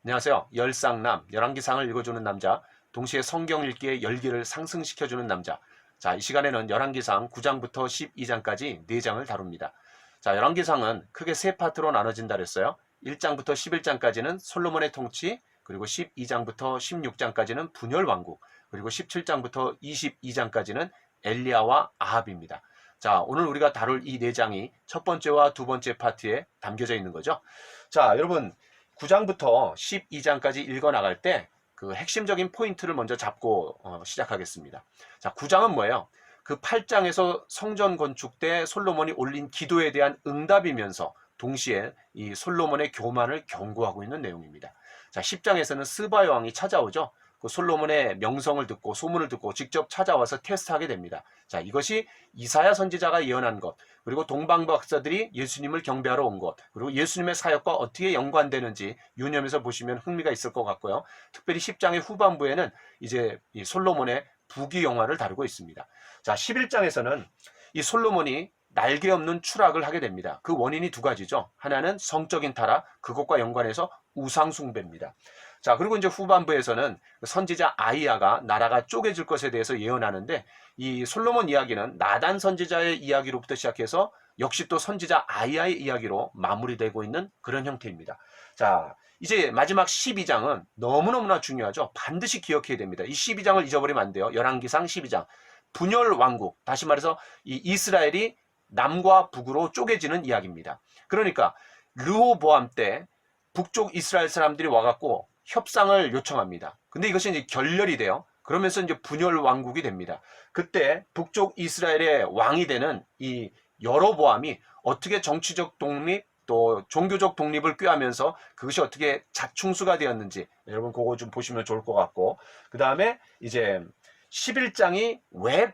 안녕하세요. 열상남, 열왕기상을 읽어주는 남자, 동시에 성경 읽기의 열기를 상승시켜주는 남자. 자, 이 시간에는 열왕기상 9장부터 12장까지 4장을 다룹니다. 자, 열왕기상은 크게 세 파트로 나눠진다 그랬어요. 1장부터 11장까지는 솔로몬의 통치, 그리고 12장부터 16장까지는 분열 왕국, 그리고 17장부터 22장까지는 엘리야와 아합입니다. 자, 오늘 우리가 다룰 이 4장이 첫 번째와 두 번째 파트에 담겨져 있는 거죠. 자, 여러분 9장부터 12장까지 읽어 나갈 때 그 핵심적인 포인트를 먼저 잡고 시작하겠습니다. 자, 9장은 뭐예요? 그 8장에서 성전 건축 때 솔로몬이 올린 기도에 대한 응답이면서 동시에 이 솔로몬의 교만을 경고하고 있는 내용입니다. 자, 10장에서는 스바 여왕이 찾아오죠. 그 솔로몬의 명성을 듣고 소문을 듣고 직접 찾아와서 테스트하게 됩니다. 자, 이것이 이사야 선지자가 예언한 것, 그리고 동방박사들이 예수님을 경배하러 온 것, 그리고 예수님의 사역과 어떻게 연관되는지 유념해서 보시면 흥미가 있을 것 같고요. 특별히 10장의 후반부에는 이제 이 솔로몬의 부귀 영화를 다루고 있습니다. 자, 11장에서는 이 솔로몬이 날개 없는 추락을 하게 됩니다. 그 원인이 두 가지죠. 하나는 성적인 타락, 그것과 연관해서 우상 숭배입니다. 자, 그리고 이제 후반부에서는 선지자 아이야가 나라가 쪼개질 것에 대해서 예언하는데, 이 솔로몬 이야기는 나단 선지자의 이야기로부터 시작해서 역시 또 선지자 아이야의 이야기로 마무리되고 있는 그런 형태입니다. 자, 이제 마지막 12장은 너무너무나 중요하죠. 반드시 기억해야 됩니다. 이 12장을 잊어버리면 안 돼요. 열왕기상 12장. 분열 왕국, 다시 말해서 이 이스라엘이 남과 북으로 쪼개지는 이야기입니다. 그러니까 르호보암 때 북쪽 이스라엘 사람들이 와갖고 협상을 요청합니다. 근데 이것이 이제 결렬이 돼요. 그러면서 이제 분열 왕국이 됩니다. 그때 북쪽 이스라엘의 왕이 되는 이 여로보암이 어떻게 정치적 독립 또 종교적 독립을 꾀하면서 그것이 어떻게 자충수가 되었는지 여러분 그거 좀 보시면 좋을 것 같고, 그 다음에 이제 11장이 왜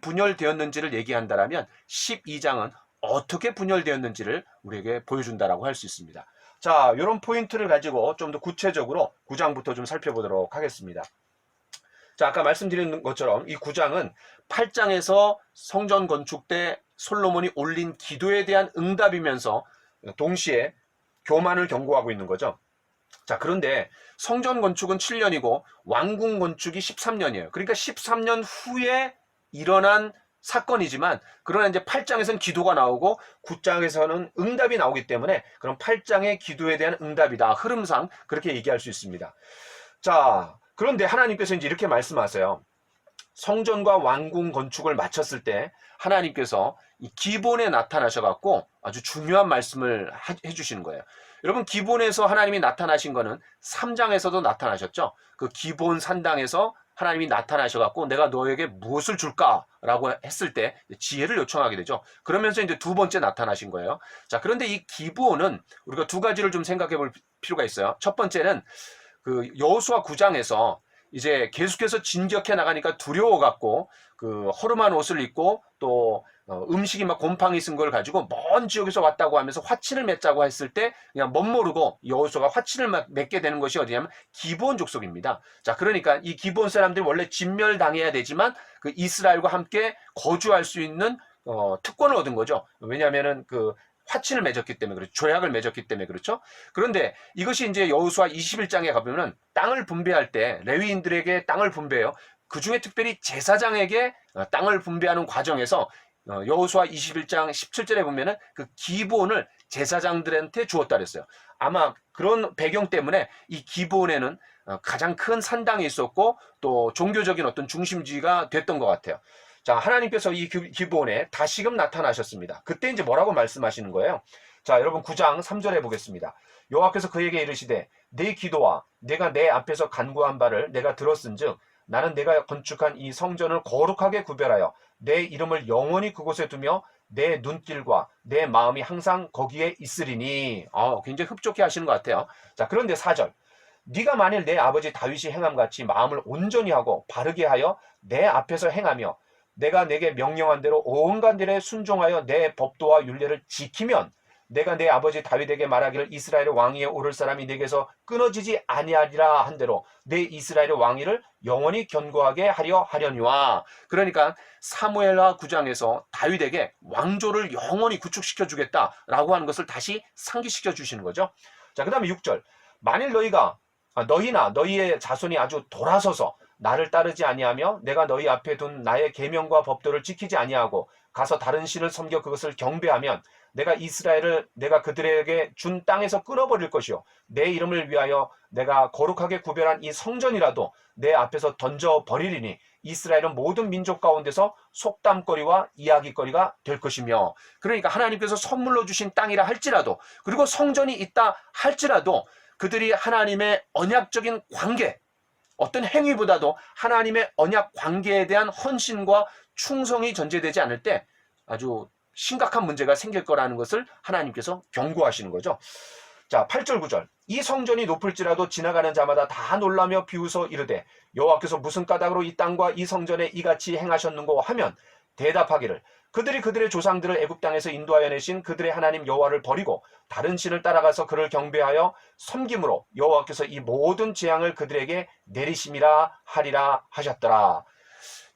분열되었는지를 얘기한다라면 12장은 어떻게 분열되었는지를 우리에게 보여준다라고 할 수 있습니다. 자, 이런 포인트를 가지고 좀 더 구체적으로 9장부터 좀 살펴보도록 하겠습니다. 자, 아까 말씀드린 것처럼 이 9장은 8장에서 성전 건축 때 솔로몬이 올린 기도에 대한 응답이면서 동시에 교만을 경고하고 있는 거죠. 자, 그런데 성전 건축은 7년이고 왕궁 건축이 13년이에요. 그러니까 13년 후에 일어난 사건이지만, 그러나 이제 8장에서는 기도가 나오고 9장에서는 응답이 나오기 때문에 그럼 8장의 기도에 대한 응답이다. 흐름상 그렇게 얘기할 수 있습니다. 자, 그런데 하나님께서 이제 이렇게 말씀하세요. 성전과 왕궁 건축을 마쳤을 때 하나님께서 이 기본에 나타나셔갖고 아주 중요한 말씀을 해주시는 거예요. 여러분, 기본에서 하나님이 나타나신 거는 3장에서도 나타나셨죠. 그 기본 산당에서 하나님이 나타나셔갖고 내가 너에게 무엇을 줄까라고 했을 때 지혜를 요청하게 되죠. 그러면서 이제 두 번째 나타나신 거예요. 자, 그런데 이 기본은 우리가 두 가지를 좀 생각해 볼 필요가 있어요. 첫 번째는 그 여호수아 9장에서 이제 계속해서 진격해 나가니까 두려워갖고 그 허름한 옷을 입고 또 음식이 막 곰팡이 쓴 걸 가지고 먼 지역에서 왔다고 하면서 화친을 맺자고 했을 때 그냥 멋모르고 여호수아가 화친을 맺게 되는 것이 어디냐면 기브온 족속입니다. 자, 그러니까 이 기브온 사람들이 원래 진멸당해야 되지만 그 이스라엘과 함께 거주할 수 있는 특권을 얻은 거죠. 왜냐하면은 그 화친을 맺었기 때문에 그렇죠. 조약을 맺었기 때문에 그렇죠. 그런데 이것이 이제 여호수아 21장에 가보면 땅을 분배할 때 레위인들에게 땅을 분배해요. 그 중에 특별히 제사장에게 땅을 분배하는 과정에서 여호수아 21장 17절에 보면은 그 기브온을 제사장들한테 주었다 그랬어요. 아마 그런 배경 때문에 이 기브온에는 가장 큰 산당이 있었고 또 종교적인 어떤 중심지가 됐던 것 같아요. 자, 하나님께서 이 기브온에 다시금 나타나셨습니다. 그때 이제 뭐라고 말씀하시는 거예요? 자, 여러분 9장 3절에 보겠습니다. 여호와께서 그에게 이르시되 내 기도와 내가 내 앞에서 간구한 바를 내가 들었은즉 나는 내가 건축한 이 성전을 거룩하게 구별하여 내 이름을 영원히 그곳에 두며 내 눈길과 내 마음이 항상 거기에 있으리니. 굉장히 흡족해 하시는 것 같아요. 자, 그런데 4절. 네가 만일 내 아버지 다윗이 행함같이 마음을 온전히 하고 바르게 하여 내 앞에서 행하며 내가 내게 명령한 대로 온갖 일에 순종하여 내 법도와 율례를 지키면 내가 내 아버지 다윗에게 말하기를 이스라엘의 왕위에 오를 사람이 내게서 끊어지지 아니하리라 한 대로 내 이스라엘의 왕위를 영원히 견고하게 하려 하려니와. 그러니까 사무엘하 9장에서 다윗에게 왕조를 영원히 구축시켜 주겠다라고 하는 것을 다시 상기시켜 주시는 거죠. 자, 그 다음에 6절. 만일 너희나 너희의 자손이 아주 돌아서서 나를 따르지 아니하며 내가 너희 앞에 둔 나의 계명과 법도를 지키지 아니하고 가서 다른 신을 섬겨 그것을 경배하면 내가 이스라엘을 내가 그들에게 준 땅에서 끊어버릴 것이요 내 이름을 위하여 내가 거룩하게 구별한 이 성전이라도 내 앞에서 던져버리리니 이스라엘은 모든 민족 가운데서 속담거리와 이야기거리가 될 것이며. 그러니까 하나님께서 선물로 주신 땅이라 할지라도, 그리고 성전이 있다 할지라도 그들이 하나님의 언약적인 관계, 어떤 행위보다도 하나님의 언약 관계에 대한 헌신과 충성이 전제되지 않을 때 아주 심각한 문제가 생길 거라는 것을 하나님께서 경고하시는 거죠. 자, 8절 9절. 이 성전이 높을지라도 지나가는 자마다 다 놀라며 비웃어 이르되 여호와께서 무슨 까닭으로 이 땅과 이 성전에 이같이 행하셨는고 하면 대답하기를 그들이 그들의 조상들을 애굽 땅에서 인도하여 내신 그들의 하나님 여호와를 버리고 다른 신을 따라가서 그를 경배하여 섬김으로 여호와께서 이 모든 재앙을 그들에게 내리심이라 하리라 하셨더라.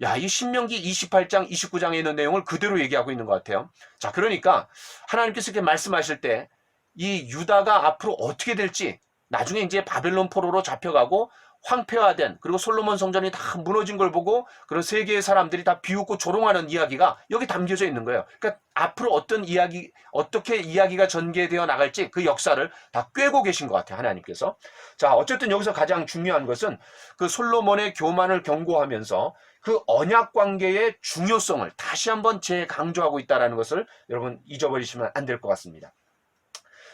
야, 이 신명기 28장 29장에 있는 내용을 그대로 얘기하고 있는 것 같아요. 자, 그러니까 하나님께서 이렇게 말씀하실 때 이 유다가 앞으로 어떻게 될지, 나중에 이제 바벨론 포로로 잡혀가고 황폐화된, 그리고 솔로몬 성전이 다 무너진 걸 보고 그런 세계의 사람들이 다 비웃고 조롱하는 이야기가 여기 담겨져 있는 거예요. 그러니까 앞으로 어떻게 이야기가 전개되어 나갈지 그 역사를 다 꿰고 계신 것 같아요, 하나님께서. 자, 어쨌든 여기서 가장 중요한 것은 그 솔로몬의 교만을 경고하면서 그 언약 관계의 중요성을 다시 한번 재강조하고 있다는 것을 여러분 잊어버리시면 안 될 것 같습니다.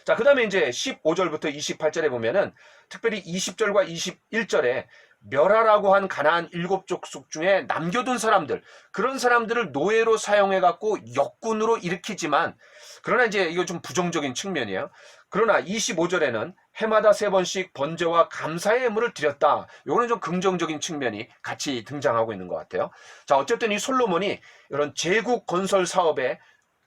자, 그 다음에 이제 15절부터 28절에 보면은 특별히 20절과 21절에 멸하라고 한 가나안 7족속 중에 남겨둔 사람들, 그런 사람들을 노예로 사용해갖고 역군으로 일으키지만, 그러나 이제 이거 좀 부정적인 측면이에요. 그러나 25절에는 해마다 3번씩 번제와 감사의 예물을 드렸다. 요거는 좀 긍정적인 측면이 같이 등장하고 있는 것 같아요. 자, 어쨌든 이 솔로몬이 이런 제국 건설 사업에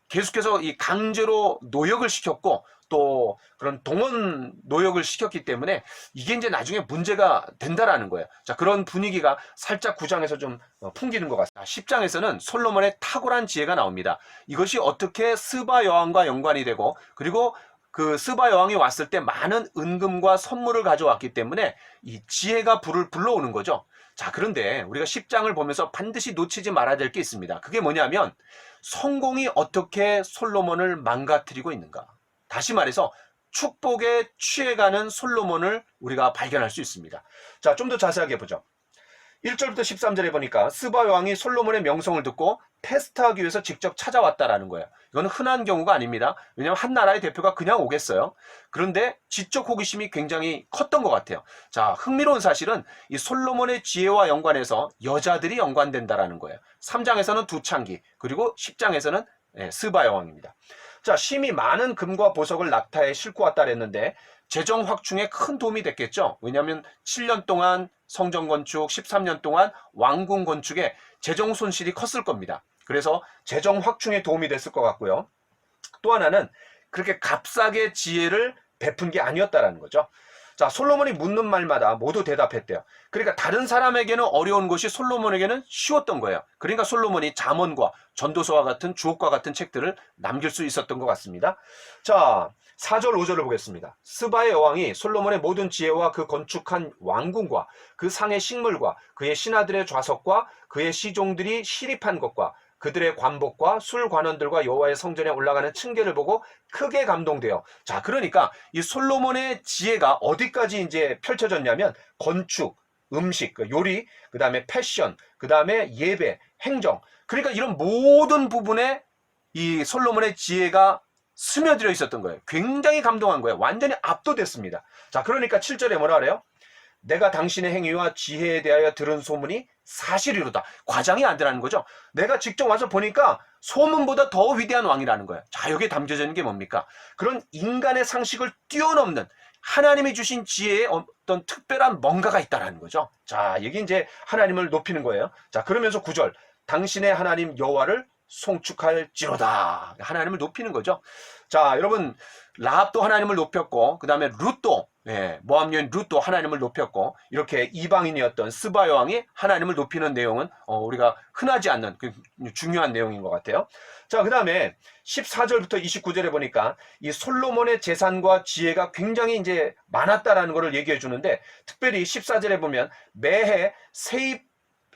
계속해서 이 강제로 노역을 시켰고 또 그런 동원 노역을 시켰기 때문에 이게 이제 나중에 문제가 된다라는 거예요. 자, 그런 분위기가 살짝 9장에서 좀 풍기는 것 같습니다. 10장에서는 솔로몬의 탁월한 지혜가 나옵니다. 이것이 어떻게 스바 여왕과 연관이 되고, 그리고 그 스바 여왕이 왔을 때 많은 은금과 선물을 가져왔기 때문에 이 지혜가 불을 불러오는 거죠. 자, 그런데 우리가 10장을 보면서 반드시 놓치지 말아야 될 게 있습니다. 그게 뭐냐면 성공이 어떻게 솔로몬을 망가뜨리고 있는가. 다시 말해서 축복에 취해가는 솔로몬을 우리가 발견할 수 있습니다. 자, 좀 더 자세하게 보죠. 1절부터 13절에 보니까 스바 여왕이 솔로몬의 명성을 듣고 테스트하기 위해서 직접 찾아왔다라는 거예요. 이거는 흔한 경우가 아닙니다. 왜냐하면 한 나라의 대표가 그냥 오겠어요. 그런데 지적 호기심이 굉장히 컸던 것 같아요. 자, 흥미로운 사실은 이 솔로몬의 지혜와 연관해서 여자들이 연관된다라는 거예요. 3장에서는 두창기, 그리고 10장에서는 스바 여왕입니다. 자, 심히 많은 금과 보석을 낙타에 싣고 왔다 그랬는데 재정 확충에 큰 도움이 됐겠죠. 왜냐하면 7년 동안 성전 건축, 13년 동안 왕궁 건축에 재정 손실이 컸을 겁니다. 그래서 재정 확충에 도움이 됐을 것 같고요. 또 하나는 그렇게 값싸게 지혜를 베푼 게 아니었다라는 거죠. 자, 솔로몬이 묻는 말마다 모두 대답했대요. 그러니까 다른 사람에게는 어려운 것이 솔로몬에게는 쉬웠던 거예요. 그러니까 솔로몬이 잠언과 전도서와 같은 주옥과 같은 책들을 남길 수 있었던 것 같습니다. 자, 4절 5절을 보겠습니다. 스바의 여왕이 솔로몬의 모든 지혜와 그 건축한 왕궁과 그 상의 식물과 그의 신하들의 좌석과 그의 시종들이 시립한 것과 그들의 관복과 술관원들과 여호와의 성전에 올라가는 층계를 보고 크게 감동돼요. 자, 그러니까 이 솔로몬의 지혜가 어디까지 이제 펼쳐졌냐면 건축, 음식, 요리, 그 다음에 패션, 그 다음에 예배, 행정, 그러니까 이런 모든 부분에 이 솔로몬의 지혜가 스며들어 있었던 거예요. 굉장히 감동한 거예요. 완전히 압도됐습니다. 자, 그러니까 7절에 뭐라 그래요? 내가 당신의 행위와 지혜에 대하여 들은 소문이 사실이로다. 과장이 안 되라는 거죠. 내가 직접 와서 보니까 소문보다 더 위대한 왕이라는 거예요. 자, 여기에 담겨져 있는 게 뭡니까? 그런 인간의 상식을 뛰어넘는 하나님이 주신 지혜에 어떤 특별한 뭔가가 있다라는 거죠. 자, 여기 이제 하나님을 높이는 거예요. 자, 그러면서 9절. 당신의 하나님 여호와를 송축할지로다. 하나님을 높이는 거죠. 자, 여러분, 라합도 하나님을 높였고, 그 다음에 룻도, 모압 여인 룻도 하나님을 높였고, 이렇게 이방인이었던 스바 여왕이 하나님을 높이는 내용은 우리가 흔하지 않는 중요한 내용인 것 같아요. 자, 그 다음에 14절부터 29절에 보니까 이 솔로몬의 재산과 지혜가 굉장히 이제 많았다라는 것을 얘기해 주는데, 특별히 14절에 보면 매해 세입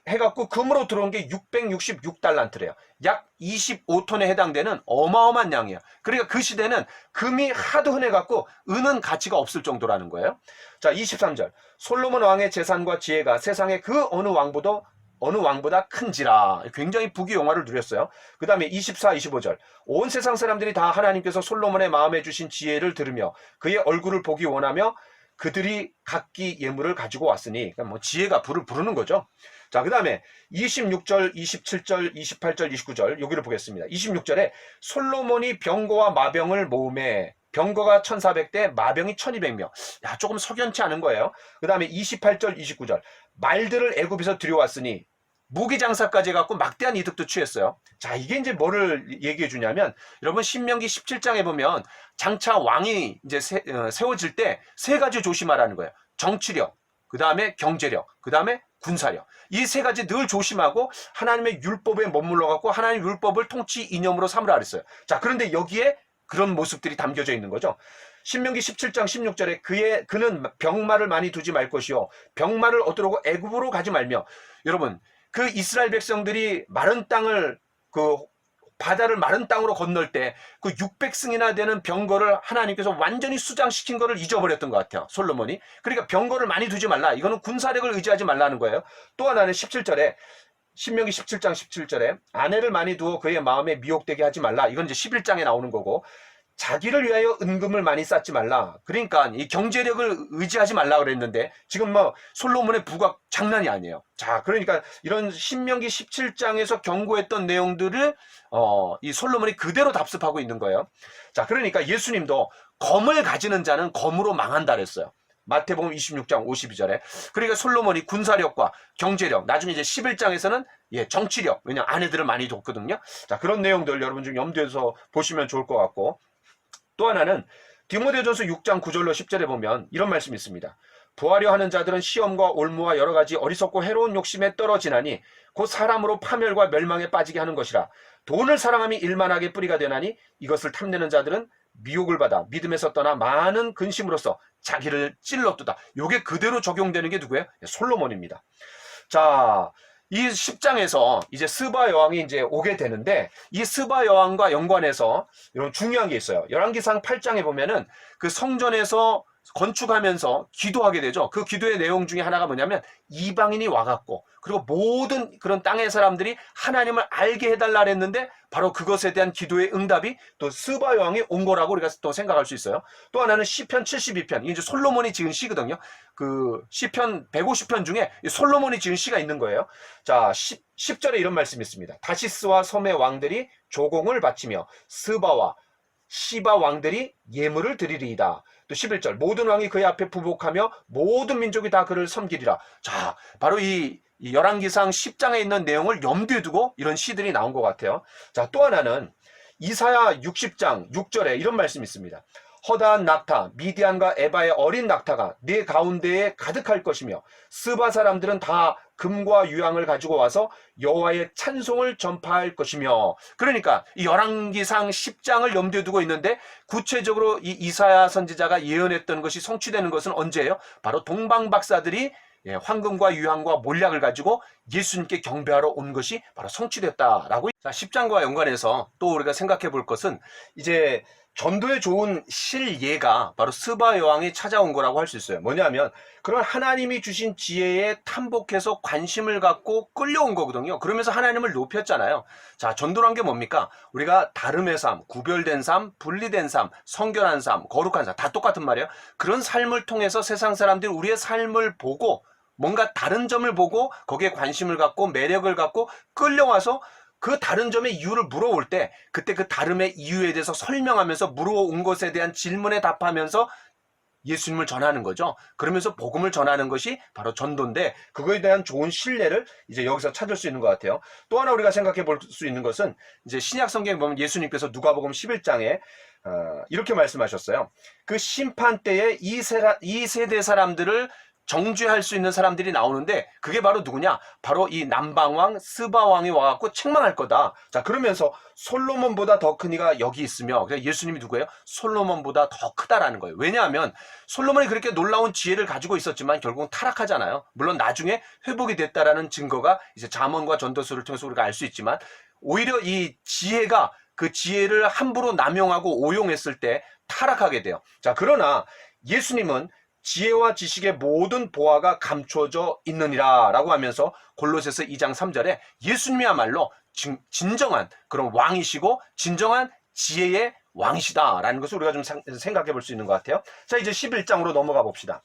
해갖고 금으로 들어온 게 666달란트래요. 약 25톤에 해당되는 어마어마한 양이에요. 그러니까 그 시대는 금이 하도 흔해갖고 은은 가치가 없을 정도라는 거예요. 자, 23절. 솔로몬 왕의 재산과 지혜가 세상의 그 어느 왕보다 큰지라. 굉장히 부귀영화를 누렸어요. 그 다음에 24, 25절. 온 세상 사람들이 다 하나님께서 솔로몬의 마음에 주신 지혜를 들으며 그의 얼굴을 보기 원하며 그들이 각기 예물을 가지고 왔으니, 그러니까 뭐 지혜가 불을 부르는 거죠. 자, 그 다음에 26절, 27절, 28절, 29절 여기를 보겠습니다. 26절에 솔로몬이 병거와 마병을 모음에 병거가 1400대, 마병이 1200명. 야, 조금 석연치 않은 거예요. 그 다음에 28절, 29절. 말들을 애굽에서 들여왔으니 무기장사까지 해갖고 막대한 이득도 취했어요. 자, 이게 이제 뭐를 얘기해 주냐면, 여러분 신명기 17장에 보면 장차 왕이 이제 세워질 때 세 가지 조심하라는 거예요. 정치력, 그 다음에 경제력, 그 다음에 군사력. 이 세 가지 늘 조심하고 하나님의 율법에 머물러 갖고 하나님의 율법을 통치 이념으로 삼으라 그랬어요. 자, 그런데 여기에 그런 모습들이 담겨져 있는 거죠. 신명기 17장 16절에 그는 병마를 많이 두지 말 것이요 병마를 얻으려고 애굽으로 가지 말며. 여러분, 그 이스라엘 백성들이 마른 땅을 바다를 마른 땅으로 건널 때 그 600승이나 되는 병거를 하나님께서 완전히 수장시킨 거를 잊어버렸던 것 같아요. 솔로몬이. 그러니까 병거를 많이 두지 말라. 이거는 군사력을 의지하지 말라는 거예요. 또 하나는 17절에 신명기 17장 17절에 아내를 많이 두어 그의 마음에 미혹되게 하지 말라. 이건 이제 11장에 나오는 거고, 자기를 위하여 은금을 많이 쌓지 말라. 그러니까 이 경제력을 의지하지 말라 그랬는데 지금 뭐 솔로몬의 부가 장난이 아니에요. 자, 그러니까 이런 신명기 17장에서 경고했던 내용들을 이 솔로몬이 그대로 답습하고 있는 거예요. 자, 그러니까 예수님도 검을 가지는 자는 검으로 망한다 그랬어요. 마태복음 26장 52절에. 그러니까 솔로몬이 군사력과 경제력, 나중에 이제 11장에서는 정치력, 왜냐면 아내들을 많이 뒀거든요. 자, 그런 내용들 여러분 좀 염두에서 보시면 좋을 것 같고, 또 하나는 디모데전서 6장 9절로 10절에 보면 이런 말씀이 있습니다. 부하려 하는 자들은 시험과 올무와 여러 가지 어리석고 해로운 욕심에 떨어지나니 곧 사람으로 파멸과 멸망에 빠지게 하는 것이라. 돈을 사랑함이 일만하게 뿌리가 되나니 이것을 탐내는 자들은 미혹을 받아 믿음에서 떠나 많은 근심으로써 자기를 찔렀도다. 요게 그대로 적용되는 게 누구예요? 솔로몬입니다. 자, 이 10장에서 이제 스바 여왕이 이제 오게 되는데, 이 스바 여왕과 연관해서 이런 중요한 게 있어요. 열왕기상 8장에 보면은 그 성전에서 건축하면서 기도하게 되죠. 그 기도의 내용 중에 하나가 뭐냐면 이방인이 와갖고 그리고 모든 그런 땅의 사람들이 하나님을 알게 해달라 했는데 바로 그것에 대한 기도의 응답이 또 스바 여왕이 온 거라고 우리가 또 생각할 수 있어요. 또 하나는 시편 72편, 이게 이제 솔로몬이 지은 시거든요. 그 시편 150편 중에 솔로몬이 지은 시가 있는 거예요. 자, 10절에 이런 말씀이 있습니다. 다시스와 섬의 왕들이 조공을 바치며 스바와 시바 왕들이 예물을 드리리이다. 또 11절, 모든 왕이 그의 앞에 부복하며 모든 민족이 다 그를 섬기리라. 자, 바로 이 열왕기상 10장에 있는 내용을 염두에 두고 이런 시들이 나온 것 같아요. 자, 또 하나는 이사야 60장 6절에 이런 말씀이 있습니다. 허다한 낙타, 미디안과 에바의 어린 낙타가 네 가운데에 가득할 것이며 스바 사람들은 다 금과 유황을 가지고 와서 여호와의 찬송을 전파할 것이며. 그러니까 이 열왕기상 10장을 염두에 두고 있는데 구체적으로 이 이사야 선지자가 예언했던 것이 성취되는 것은 언제예요? 바로 동방 박사들이 황금과 유황과 몰약을 가지고 예수님께 경배하러 온 것이 바로 성취됐다라고. 자, 10장과 연관해서 또 우리가 생각해 볼 것은 이제 전도에 좋은 실예가 바로 스바 여왕이 찾아온 거라고 할 수 있어요. 뭐냐면 그런 하나님이 주신 지혜에 탐복해서 관심을 갖고 끌려온 거거든요. 그러면서 하나님을 높였잖아요. 자, 전도란 게 뭡니까? 우리가 다름의 삶, 구별된 삶, 분리된 삶, 성결한 삶, 거룩한 삶, 다 똑같은 말이에요. 그런 삶을 통해서 세상 사람들이 우리의 삶을 보고 뭔가 다른 점을 보고 거기에 관심을 갖고 매력을 갖고 끌려와서 그 다른 점의 이유를 물어올 때 그때 그 다름의 이유에 대해서 설명하면서 물어온 것에 대한 질문에 답하면서 예수님을 전하는 거죠. 그러면서 복음을 전하는 것이 바로 전도인데, 그거에 대한 좋은 신뢰를 이제 여기서 찾을 수 있는 것 같아요. 또 하나 우리가 생각해 볼 수 있는 것은, 이제 신약 성경에 보면 예수님께서 누가복음 11장에 이렇게 말씀하셨어요. 그 심판 때에 이 세대 사람들을 정죄할 수 있는 사람들이 나오는데, 그게 바로 누구냐? 바로 이 남방왕 스바왕이 와갖고 책망할 거다. 자, 그러면서 솔로몬보다 더 큰 이가 여기 있으며, 그러니까 예수님이 누구예요? 솔로몬보다 더 크다라는 거예요. 왜냐하면 솔로몬이 그렇게 놀라운 지혜를 가지고 있었지만 결국은 타락하잖아요. 물론 나중에 회복이 됐다라는 증거가 이제 잠언과 전도서를 통해서 우리가 알 수 있지만, 오히려 이 지혜가 그 지혜를 함부로 남용하고 오용했을 때 타락하게 돼요. 자, 그러나 예수님은 지혜와 지식의 모든 보화가 감춰져 있느니라 라고 하면서 골로새서 2장 3절에 예수님이야말로 진정한 그런 왕이시고 진정한 지혜의 왕이시다 라는 것을 우리가 좀 생각해 볼 수 있는 것 같아요. 자, 이제 11장으로 넘어가 봅시다.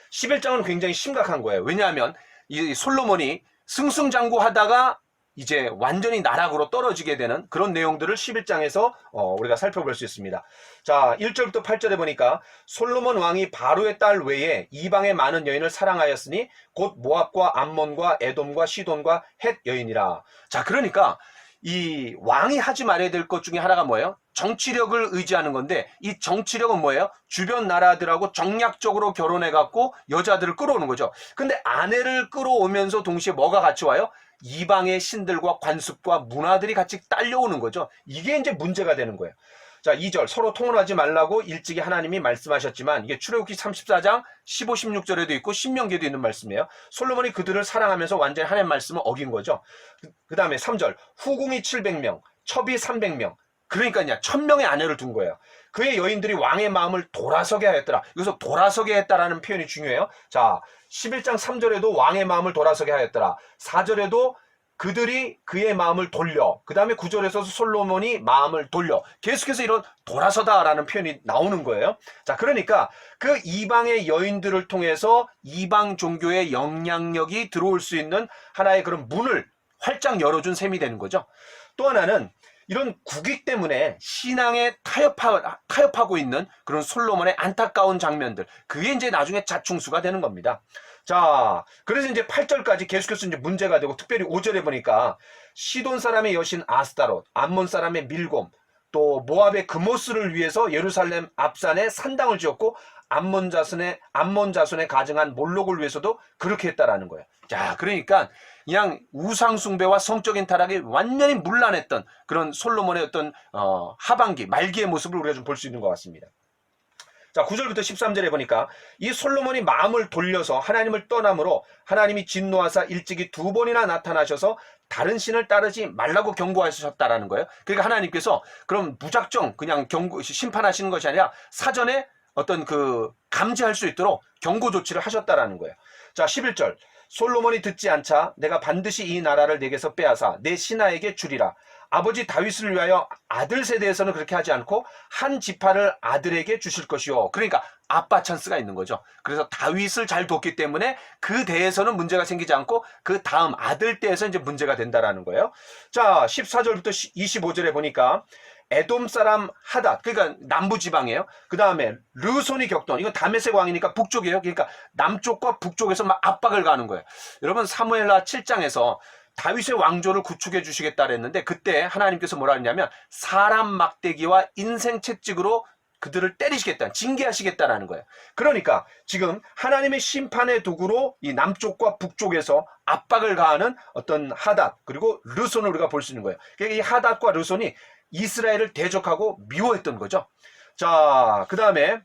11장은 굉장히 심각한 거예요. 왜냐하면 이 솔로몬이 승승장구하다가 이제 완전히 나락으로 떨어지게 되는 그런 내용들을 11장에서 우리가 살펴볼 수 있습니다. 자, 1절부터 8절에 보니까 솔로몬 왕이 바로의 딸 외에 이방의 많은 여인을 사랑하였으니 곧 모압과 암몬과 에돔과 시돈과 헷 여인이라. 자, 그러니까 이 왕이 하지 말아야 될 것 중에 하나가 뭐예요? 정치력을 의지하는 건데, 이 정치력은 뭐예요? 주변 나라들하고 정략적으로 결혼해갖고 여자들을 끌어오는 거죠. 근데 아내를 끌어오면서 동시에 뭐가 같이 와요? 이방의 신들과 관습과 문화들이 같이 딸려오는 거죠. 이게 이제 문제가 되는 거예요. 자, 2절 서로 통혼하지 말라고 일찍이 하나님이 말씀하셨지만, 이게 출애굽기 34장 15, 16절에도 있고 신명기에도 있는 말씀이에요. 솔로몬이 그들을 사랑하면서 완전히 하나님 말씀을 어긴 거죠. 그 다음에 3절 후궁이 700명 첩이 300명, 그러니까 1000명의 아내를 둔 거예요. 그의 여인들이 왕의 마음을 돌아서게 하였더라. 여기서 돌아서게 했다라는 표현이 중요해요. 자, 11장 3절에도 왕의 마음을 돌아서게 하였더라. 4절에도 그들이 그의 마음을 돌려, 그 다음에 9절에서 솔로몬이 마음을 돌려, 계속해서 이런 돌아서다라는 표현이 나오는 거예요. 자, 그러니까 그 이방의 여인들을 통해서 이방 종교의 영향력이 들어올 수 있는 하나의 그런 문을 활짝 열어준 셈이 되는 거죠. 또 하나는 이런 국익 때문에 신앙에 타협하고 있는 그런 솔로몬의 안타까운 장면들, 그게 이제 나중에 자충수가 되는 겁니다. 자, 그래서 이제 8절까지 계속해서 이제 문제가 되고, 특별히 5절에 보니까 시돈 사람의 여신 아스타롯, 암몬 사람의 밀곰, 또 모압의 그모스를 위해서 예루살렘 앞산에 산당을 지었고, 암몬 자손에 가증한 몰록을 위해서도 그렇게 했다라는 거예요. 자, 그러니까 그냥 우상 숭배와 성적인 타락이 완전히 문란했던 그런 솔로몬의 어떤 하반기, 말기의 모습을 우리가 좀 볼 수 있는 것 같습니다. 자, 9절부터 13절에 보니까 이 솔로몬이 마음을 돌려서 하나님을 떠남으로 하나님이 진노하사 일찍이 2번이나 나타나셔서 다른 신을 따르지 말라고 경고하셨다라는 거예요. 그러니까 하나님께서 그럼 무작정 그냥 심판하시는 것이 아니라 사전에 어떤 그 감지할 수 있도록 경고 조치를 하셨다라는 거예요. 자, 11절 솔로몬이 듣지 않자 내가 반드시 이 나라를 내게서 빼앗아 내 신하에게 주리라. 아버지 다윗을 위하여 아들 세대에서는 그렇게 하지 않고 한 지파를 아들에게 주실 것이요. 그러니까 아빠 찬스가 있는 거죠. 그래서 다윗을 잘 뒀기 때문에 그 대에서는 문제가 생기지 않고 그 다음 아들 때에서 이제 문제가 된다라는 거예요. 자, 14절부터 25절에 보니까 에돔 사람 하닷, 그러니까 남부 지방이에요. 그 다음에 르손이 격동, 이건 다메섹 왕이니까 북쪽이에요. 그러니까 남쪽과 북쪽에서 막 압박을 가는 거예요. 여러분, 사무엘하 7장에서 다윗의 왕조를 구축해 주시겠다 그랬는데, 그때 하나님께서 뭐라 했냐면 사람 막대기와 인생 채찍으로 그들을 때리시겠다, 징계하시겠다라는 거예요. 그러니까 지금 하나님의 심판의 도구로 이 남쪽과 북쪽에서 압박을 가하는 어떤 하닷, 그리고 르손을 우리가 볼 수 있는 거예요. 그러니까 이 하닷과 르손이 이스라엘을 대적하고 미워했던 거죠. 자, 그 다음에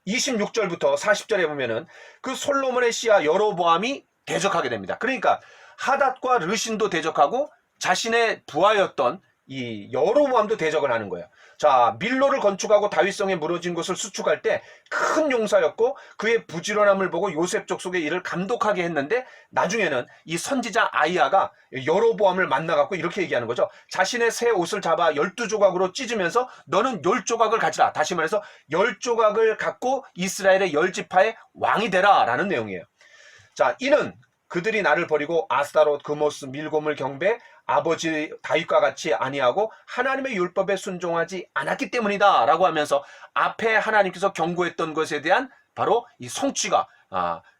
26절부터 40절에 보면은 그 솔로몬의 씨와 여로보암이 대적하게 됩니다. 그러니까 하닷과 르신도 대적하고 자신의 부하였던 이 여로보암도 대적을 하는 거예요. 자, 밀로를 건축하고 다윗성에 무너진 것을 수축할 때 큰 용사였고 그의 부지런함을 보고 요셉 족속의 일을 감독하게 했는데, 나중에는 이 선지자 아이야가 여로보암을 만나갖고 이렇게 얘기하는 거죠. 자신의 새 옷을 잡아 12조각으로 찢으면서 너는 10조각을 가지라. 다시 말해서 10조각을 갖고 이스라엘의 10지파의 왕이 되라 라는 내용이에요. 자, 이는 그들이 나를 버리고 아스타롯, 그모스, 밀곰을 경배 아버지 다윗과 같이 아니하고 하나님의 율법에 순종하지 않았기 때문이다 라고 하면서 앞에 하나님께서 경고했던 것에 대한 바로 이 성취가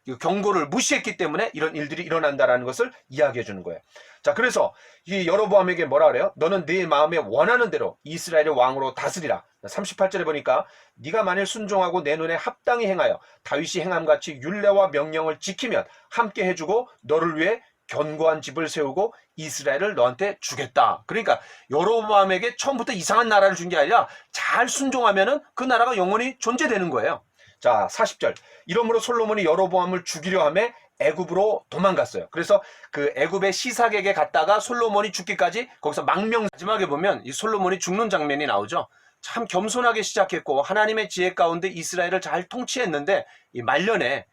이 경고를 무시했기 때문에 이런 일들이 일어난다라는 것을 이야기해 주는 거예요. 자, 그래서 이 여로보암에게 뭐라 그래요? 너는 네 마음에 원하는 대로 이스라엘의 왕으로 다스리라. 38절에 보니까 네가 만일 순종하고 내 눈에 합당히 행하여 다윗이 행함같이 율례와 명령을 지키면 함께 해주고 너를 위해 견고한 집을 세우고 이스라엘을 너한테 주겠다. 그러니까 여로보암에게 처음부터 이상한 나라를 준 게 아니라 잘 순종하면은 그 나라가 영원히 존재되는 거예요. 자, 40절. 이러므로 솔로몬이 여로보암을 죽이려 하며 애굽으로 도망갔어요. 그래서 그 애굽의 시삭에게 갔다가 솔로몬이 죽기까지 거기서 마지막에 보면 이 솔로몬이 죽는 장면이 나오죠. 참 겸손하게 시작했고 하나님의 지혜 가운데 이스라엘을 잘 통치했는데 이 말년에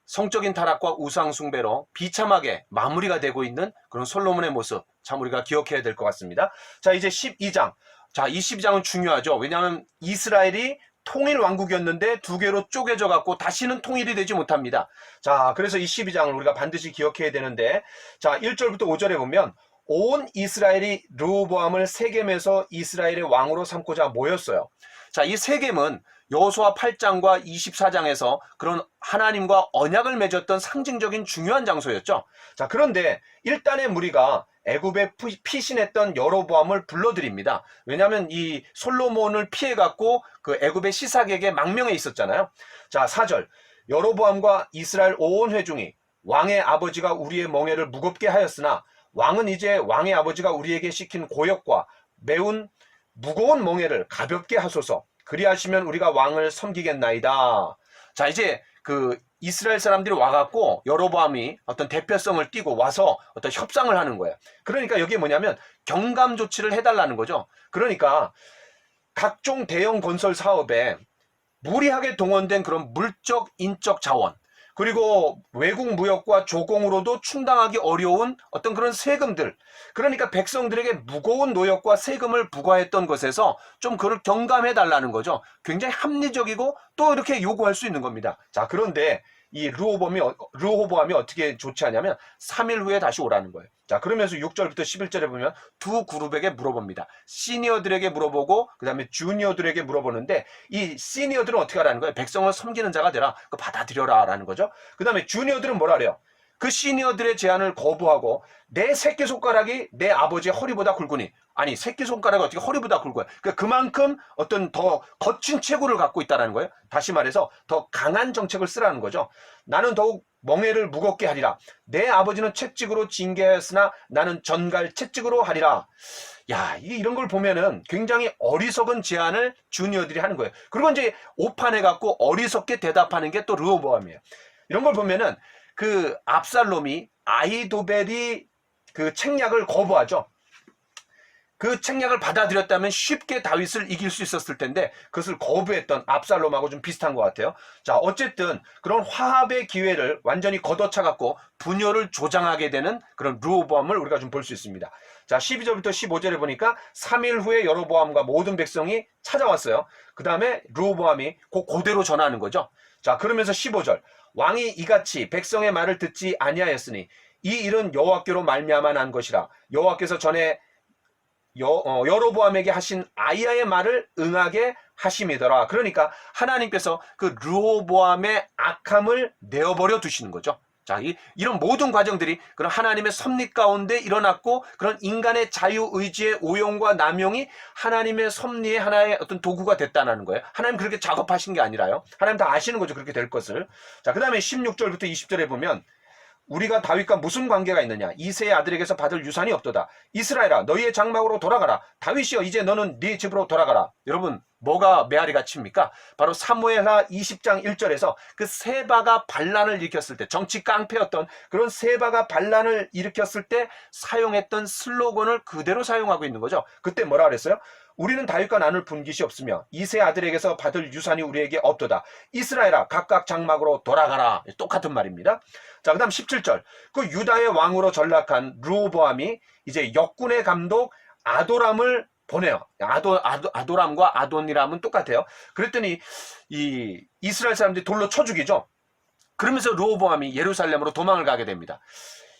성적인 타락과 우상 숭배로 비참하게 마무리가 되고 있는 그런 솔로몬의 모습 참 우리가 기억해야 될 것 같습니다. 자, 이제 12장. 자, 이 12장은 중요하죠. 왜냐하면 이스라엘이 통일 왕국이었는데 두 개로 쪼개져 갖고 다시는 통일이 되지 못합니다. 자, 그래서 이 12장을 우리가 반드시 기억해야 되는데, 자, 1절부터 5절에 보면 온 이스라엘이 르호보암을 세겜에서 이스라엘의 왕으로 삼고자 모였어요. 자, 이 세겜은 여호수아 8장과 24장에서 그런 하나님과 언약을 맺었던 상징적인 중요한 장소였죠. 자, 그런데 일단의 무리가 애굽에 피신했던 여로보암을 불러들입니다. 왜냐하면 이 솔로몬을 피해갖고 그 애굽의 시삭에게 망명해 있었잖아요. 자, 4절. 여로보암과 이스라엘 온 회중이 왕의 아버지가 우리의 멍에를 무겁게 하였으나 왕은 이제 왕의 아버지가 우리에게 시킨 고역과 매운 무거운 멍에를 가볍게 하소서. 그리하시면 우리가 왕을 섬기겠나이다. 자, 이제 그 이스라엘 사람들이 와갖고 여로보암이 어떤 대표성을 띠고 와서 어떤 협상을 하는 거예요. 그러니까 여기에 뭐냐면 경감 조치를 해달라는 거죠. 그러니까 각종 대형 건설 사업에 무리하게 동원된 그런 물적, 인적 자원, 그리고 외국 무역과 조공으로도 충당하기 어려운 어떤 그런 세금들, 그러니까 백성들에게 무거운 노역과 세금을 부과했던 것에서 좀 그걸 경감해 달라는 거죠. 굉장히 합리적이고 또 이렇게 요구할 수 있는 겁니다. 자, 그런데 이 르호보암이 어떻게 조치하냐면 3일 후에 다시 오라는 거예요. 자, 그러면서 6절부터 11절에 보면 두 그룹에게 물어봅니다. 시니어들에게 물어보고 그 다음에 주니어들에게 물어보는데 이 시니어들은 어떻게 하라는 거예요? 백성을 섬기는 자가 되라. 그거 받아들여라 라는 거죠. 그 다음에 주니어들은 뭐라 그래요? 그 시니어들의 제안을 거부하고 내 새끼손가락이 내 아버지의 허리보다 굵으니, 아니 새끼손가락이 어떻게 허리보다 굵어요? 그러니까 그만큼 어떤 더 거친 체구를 갖고 있다는 거예요. 다시 말해서 더 강한 정책을 쓰라는 거죠. 나는 더욱 멍에를 무겁게 하리라. 내 아버지는 채찍으로 징계하였으나 나는 전갈 채찍으로 하리라. 야, 이런 걸 보면은 굉장히 어리석은 제안을 주니어들이 하는 거예요. 그리고 이제 오판해 갖고 어리석게 대답하는 게 또 르호보암이에요. 이런 걸 보면은 그 압살롬이 아히도벨이 그 책략을 거부하죠. 그 책략을 받아들였다면 쉽게 다윗을 이길 수 있었을 텐데 그것을 거부했던 압살롬하고 좀 비슷한 것 같아요. 자, 어쨌든 그런 화합의 기회를 완전히 걷어차갖고 분열을 조장하게 되는 그런 르호보암을 우리가 좀 볼 수 있습니다. 자, 12절부터 15절에 보니까 3일 후에 여로보암과 모든 백성이 찾아왔어요. 그 다음에 르호보암이 그대로 전하는 거죠. 자, 그러면서 15절. 왕이 이같이 백성의 말을 듣지 아니하였으니 이 일은 여호와께로 말미암아 난 것이라. 여호와께서 전에 여로보암에게 하신 아히야의 말을 응하게 하심이더라. 그러니까 하나님께서 그 르호보암의 악함을 내어버려 두시는 거죠. 자, 이런 모든 과정들이 그런 하나님의 섭리 가운데 일어났고 그런 인간의 자유의지의 오용과 남용이 하나님의 섭리의 하나의 어떤 도구가 됐다는 거예요. 하나님 그렇게 작업하신 게 아니라요. 하나님 다 아시는 거죠. 그렇게 될 것을. 자, 그 다음에 16절부터 20절에 보면 우리가 다윗과 무슨 관계가 있느냐? 이새의 아들에게서 받을 유산이 없도다. 이스라엘아, 너희의 장막으로 돌아가라. 다윗이여, 이제 너는 네 집으로 돌아가라. 여러분, 뭐가 메아리가 칩니까? 바로 사무엘하 20장 1절에서 그 세바가 반란을 일으켰을 때, 정치 깡패였던 그런 세바가 반란을 일으켰을 때 사용했던 슬로건을 그대로 사용하고 있는 거죠. 그때 뭐라 그랬어요? 우리는 다윗과 나눌 분깃이 없으며 이새 아들에게서 받을 유산이 우리에게 없도다. 이스라엘아, 각각 장막으로 돌아가라. 똑같은 말입니다. 자, 그 다음 17절. 그 유다의 왕으로 전락한 르호보암이 이제 역군의 감독 아도람을 보내요. 아도람과 아도니람은 똑같아요. 그랬더니 이 이스라엘 사람들이 돌로 쳐 죽이죠. 그러면서 르호보암이 예루살렘으로 도망을 가게 됩니다.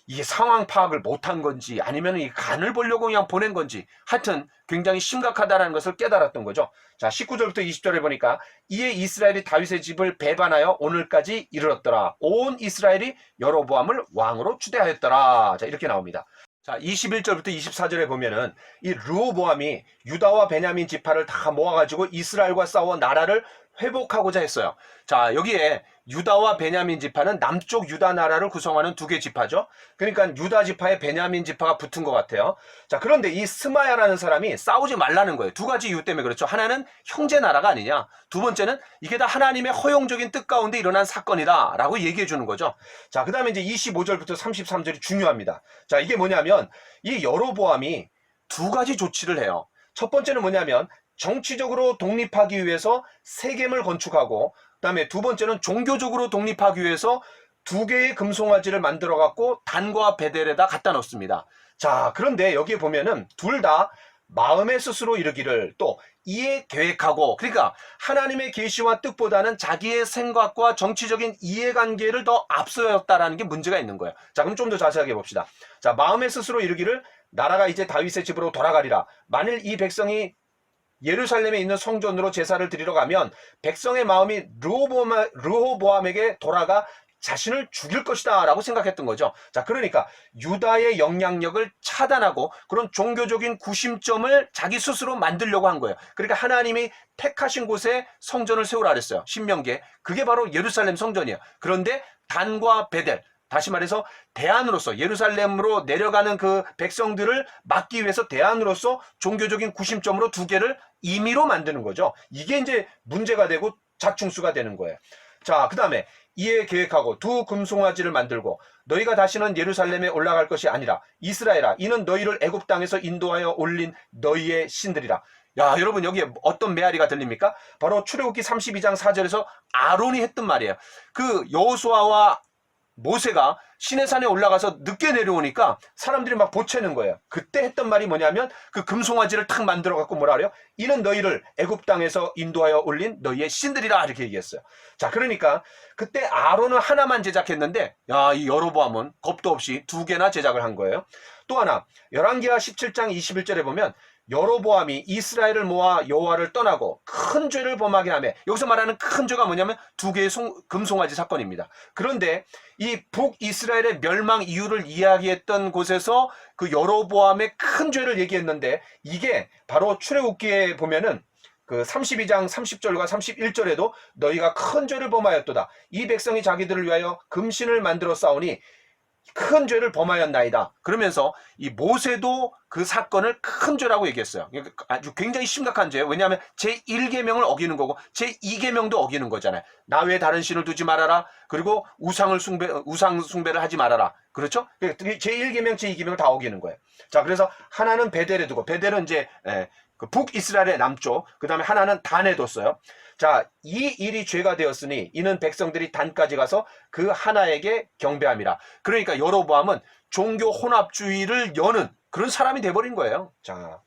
이게 상황 파악을 못한 건지 아니면 이 간을 보려고 그냥 보낸 건지 하여튼 굉장히 심각하다는 것을 깨달았던 거죠. 자, 19절부터 20절에 보니까 이에 이스라엘이 다윗의 집을 배반하여 오늘까지 이르렀더라. 온 이스라엘이 여로보암을 왕으로 추대하였더라. 자, 이렇게 나옵니다. 자, 21절부터 24절에 보면은 이 르호보암이 유다와 베냐민 지파를 다 모아가지고 이스라엘과 싸워 나라를 회복하고자 했어요. 자, 여기에 유다와 베냐민 지파는 남쪽 유다 나라를 구성하는 두 개 지파죠. 그러니까 유다 지파에 베냐민 지파가 붙은 것 같아요. 자, 그런데 이 스마야라는 사람이 싸우지 말라는 거예요. 두 가지 이유 때문에 그렇죠. 하나는 형제 나라가 아니냐. 두 번째는 이게 다 하나님의 허용적인 뜻 가운데 일어난 사건이다 라고 얘기해 주는 거죠. 자, 그 다음에 이제 25절부터 33절이 중요합니다. 자, 이게 뭐냐면 이 여로보암이 두 가지 조치를 해요. 첫 번째는 뭐냐면 정치적으로 독립하기 위해서 세겜을 건축하고, 그 다음에 두 번째는 종교적으로 독립하기 위해서 두 개의 금송아지를 만들어 갖고 단과 베델에다 갖다 놓습니다. 자, 그런데 여기에 보면은 둘 다 마음에 스스로 이르기를 또 이에 계획하고, 그러니까 하나님의 계시와 뜻보다는 자기의 생각과 정치적인 이해관계를 더 앞서였다라는 게 문제가 있는 거예요. 자, 그럼 좀 더 자세하게 봅시다. 자, 마음에 스스로 이르기를 나라가 이제 다윗의 집으로 돌아가리라. 만일 이 백성이 예루살렘에 있는 성전으로 제사를 드리러 가면 백성의 마음이 르호보암에게 돌아가 자신을 죽일 것이다 라고 생각했던 거죠. 자, 그러니까 유다의 영향력을 차단하고 그런 종교적인 구심점을 자기 스스로 만들려고 한 거예요. 그러니까 하나님이 택하신 곳에 성전을 세우라 그랬어요. 신명기에. 그게 바로 예루살렘 성전이에요. 그런데 단과 베델, 다시 말해서 대안으로서 예루살렘으로 내려가는 그 백성들을 막기 위해서 대안으로서 종교적인 구심점으로 두 개를 임의로 만드는 거죠. 이게 이제 문제가 되고 자충수가 되는 거예요. 자, 그 다음에 이에 계획하고 두 금송아지를 만들고 너희가 다시는 예루살렘에 올라갈 것이 아니라 이스라엘아 이는 너희를 애굽 땅에서 인도하여 올린 너희의 신들이라. 야, 여러분 여기에 어떤 메아리가 들립니까? 바로 출애굽기 32장 4절에서 아론이 했던 말이에요. 그 여호수아와 모세가 시내산에 올라가서 늦게 내려오니까 사람들이 막 보채는 거예요. 그때 했던 말이 뭐냐면 그 금송아지를 탁 만들어 갖고 뭐라 그래요? 이는 너희를 애굽 땅에서 인도하여 올린 너희의 신들이라 이렇게 얘기했어요. 자, 그러니까 그때 아론은 하나만 제작했는데 야, 이 여로보암은 겁도 없이 두 개나 제작을 한 거예요. 또 하나 열왕기하 17장 21절에 보면 여로보암이 이스라엘을 모아 여호와를 떠나고 큰 죄를 범하게 하며, 여기서 말하는 큰 죄가 뭐냐면 두 개의 금송아지 사건입니다. 그런데 이 북이스라엘의 멸망 이유를 이야기했던 곳에서 그 여로보암의 큰 죄를 얘기했는데 이게 바로 출애굽기에 보면은 그 32장 30절과 31절에도 너희가 큰 죄를 범하였도다. 이 백성이 자기들을 위하여 금신을 만들어 싸우니 큰 죄를 범하였나이다. 그러면서 이 모세도 그 사건을 큰 죄라고 얘기했어요. 아주 굉장히 심각한 죄예요. 왜냐하면 제1계명을 어기는 거고 제2계명도 어기는 거잖아요. 나 외에 다른 신을 두지 말아라. 그리고 우상 숭배를 하지 말아라. 그렇죠? 제1계명, 제2계명을 다 어기는 거예요. 자, 그래서 하나는 베델에 두고, 베델은 이제 그 북이스라엘의 남쪽, 그 다음에 하나는 단에 뒀어요. 자, 이 일이 죄가 되었으니 이는 백성들이 단까지 가서 그 하나에게 경배함이라. 그러니까 여로보암은 종교 혼합주의를 여는 그런 사람이 돼버린 거예요. 자,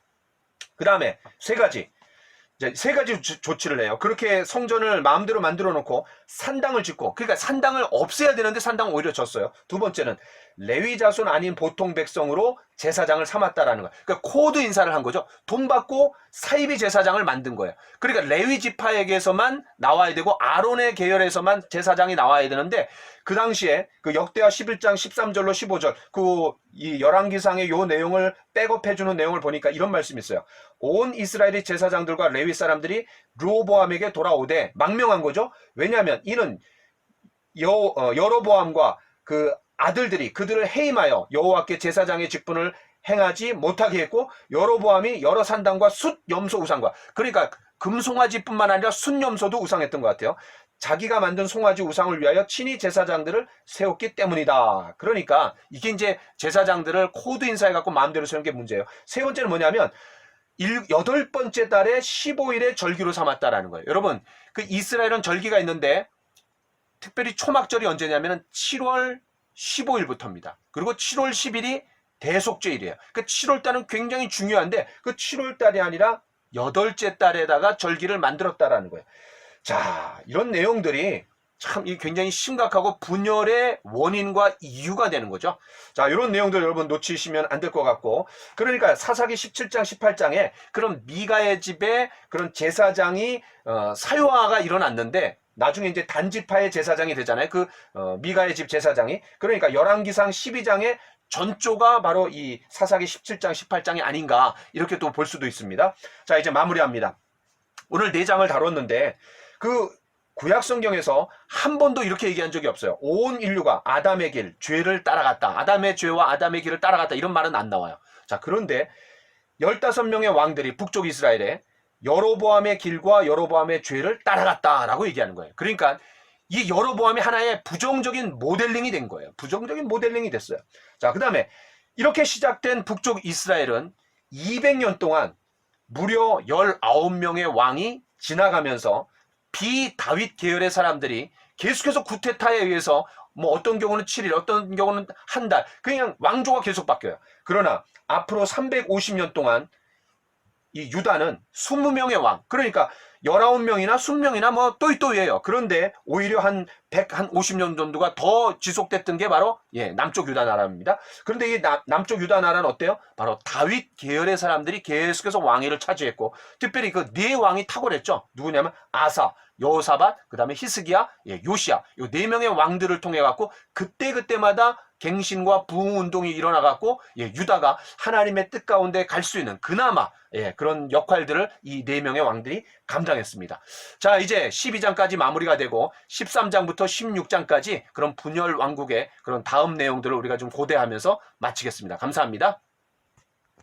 그 다음에 세 가지 조치를 해요. 그렇게 성전을 마음대로 만들어 놓고 산당을 짓고, 그러니까 산당을 없애야 되는데 산당을 오히려 졌어요. 두 번째는 레위 자손 아닌 보통 백성으로 제사장을 삼았다라는 거예요. 그러니까 코드 인사를 한 거죠. 돈 받고 사이비 제사장을 만든 거예요. 그러니까 레위 지파에게서만 나와야 되고 아론의 계열에서만 제사장이 나와야 되는데, 그 당시에 그 역대하 11장 13절로 15절 이 열왕기상의 요 내용을 백업해주는 내용을 보니까 이런 말씀이 있어요. 온 이스라엘의 제사장들과 레위 사람들이 르호보암에게 돌아오되, 망명한 거죠. 왜냐하면 이는 여로보암과 그 아들들이 그들을 해임하여 여호와께 제사장의 직분을 행하지 못하게 했고, 여로보암이 여러 산당과 숫 염소 우상과, 그러니까 금송아지뿐만 아니라 숫 염소도 우상했던 것 같아요. 자기가 만든 송아지 우상을 위하여 친히 제사장들을 세웠기 때문이다. 그러니까 이게 이제 제사장들을 코드 인사해 갖고 마음대로 세우는 게 문제예요. 세 번째는 뭐냐면 8번째 달에 15일에 절기로 삼았다라는 거예요. 여러분, 그 이스라엘은 절기가 있는데 특별히 초막절이 언제냐면은 7월 15일부터입니다. 그리고 7월 10일이 대속죄일이에요. 그 7월 달은 굉장히 중요한데 그 7월 달이 아니라 8째 달에다가 절기를 만들었다라는 거예요. 자, 이런 내용들이 참 이 굉장히 심각하고 분열의 원인과 이유가 되는 거죠. 자, 이런 내용들 여러분 놓치시면 안 될 것 같고, 그러니까 사사기 17장 18장에 그런 미가의 집에 그런 제사장이 사유화가 일어났는데 나중에 이제 단지파의 제사장이 되잖아요. 그 미가의 집 제사장이. 그러니까 열왕기상 12장의 전조가 바로 이 사사기 17장 18장이 아닌가, 이렇게 또 볼 수도 있습니다. 자, 이제 마무리합니다. 오늘 4장을 다뤘는데 그 구약 성경에서 한 번도 이렇게 얘기한 적이 없어요. 온 인류가 아담의 길, 죄를 따라갔다. 아담의 죄와 아담의 길을 따라갔다. 이런 말은 안 나와요. 자, 그런데 15명의 왕들이 북쪽 이스라엘에 여로보암의 길과 여로보암의 죄를 따라갔다라고 얘기하는 거예요. 그러니까 이 여로보암이 하나의 부정적인 모델링이 된 거예요. 부정적인 모델링이 됐어요. 자, 그 다음에 이렇게 시작된 북쪽 이스라엘은 200년 동안 무려 19명의 왕이 지나가면서 비다윗 계열의 사람들이 계속해서 쿠데타에 의해서 뭐 어떤 경우는 7일, 어떤 경우는 한 달, 그냥 왕조가 계속 바뀌어요. 그러나 앞으로 350년 동안 이 유다는 20명의 왕, 그러니까 19명이나 20명이나 뭐 또이또이예요. 그런데 오히려 한 150년 정도가 더 지속됐던 게 바로 남쪽 유다 나라입니다. 그런데 이 남쪽 유다 나라는 어때요? 바로 다윗 계열의 사람들이 계속해서 왕위를 차지했고, 특별히 그 네 왕이 탁월했죠. 누구냐면 아사, 여호사밧, 그 다음에 히스기야, 요시야, 이 4명의 왕들을 통해 갖고 그때마다 갱신과 부흥운동이 일어나갖고 유다가 하나님의 뜻 가운데 갈 수 있는 그나마 그런 역할들을 이 4명의 왕들이 감당했습니다. 자, 이제 12장까지 마무리가 되고 13장부터 16장까지 그런 분열 왕국의 그런 다음 내용들을 우리가 좀 고대하면서 마치겠습니다. 감사합니다.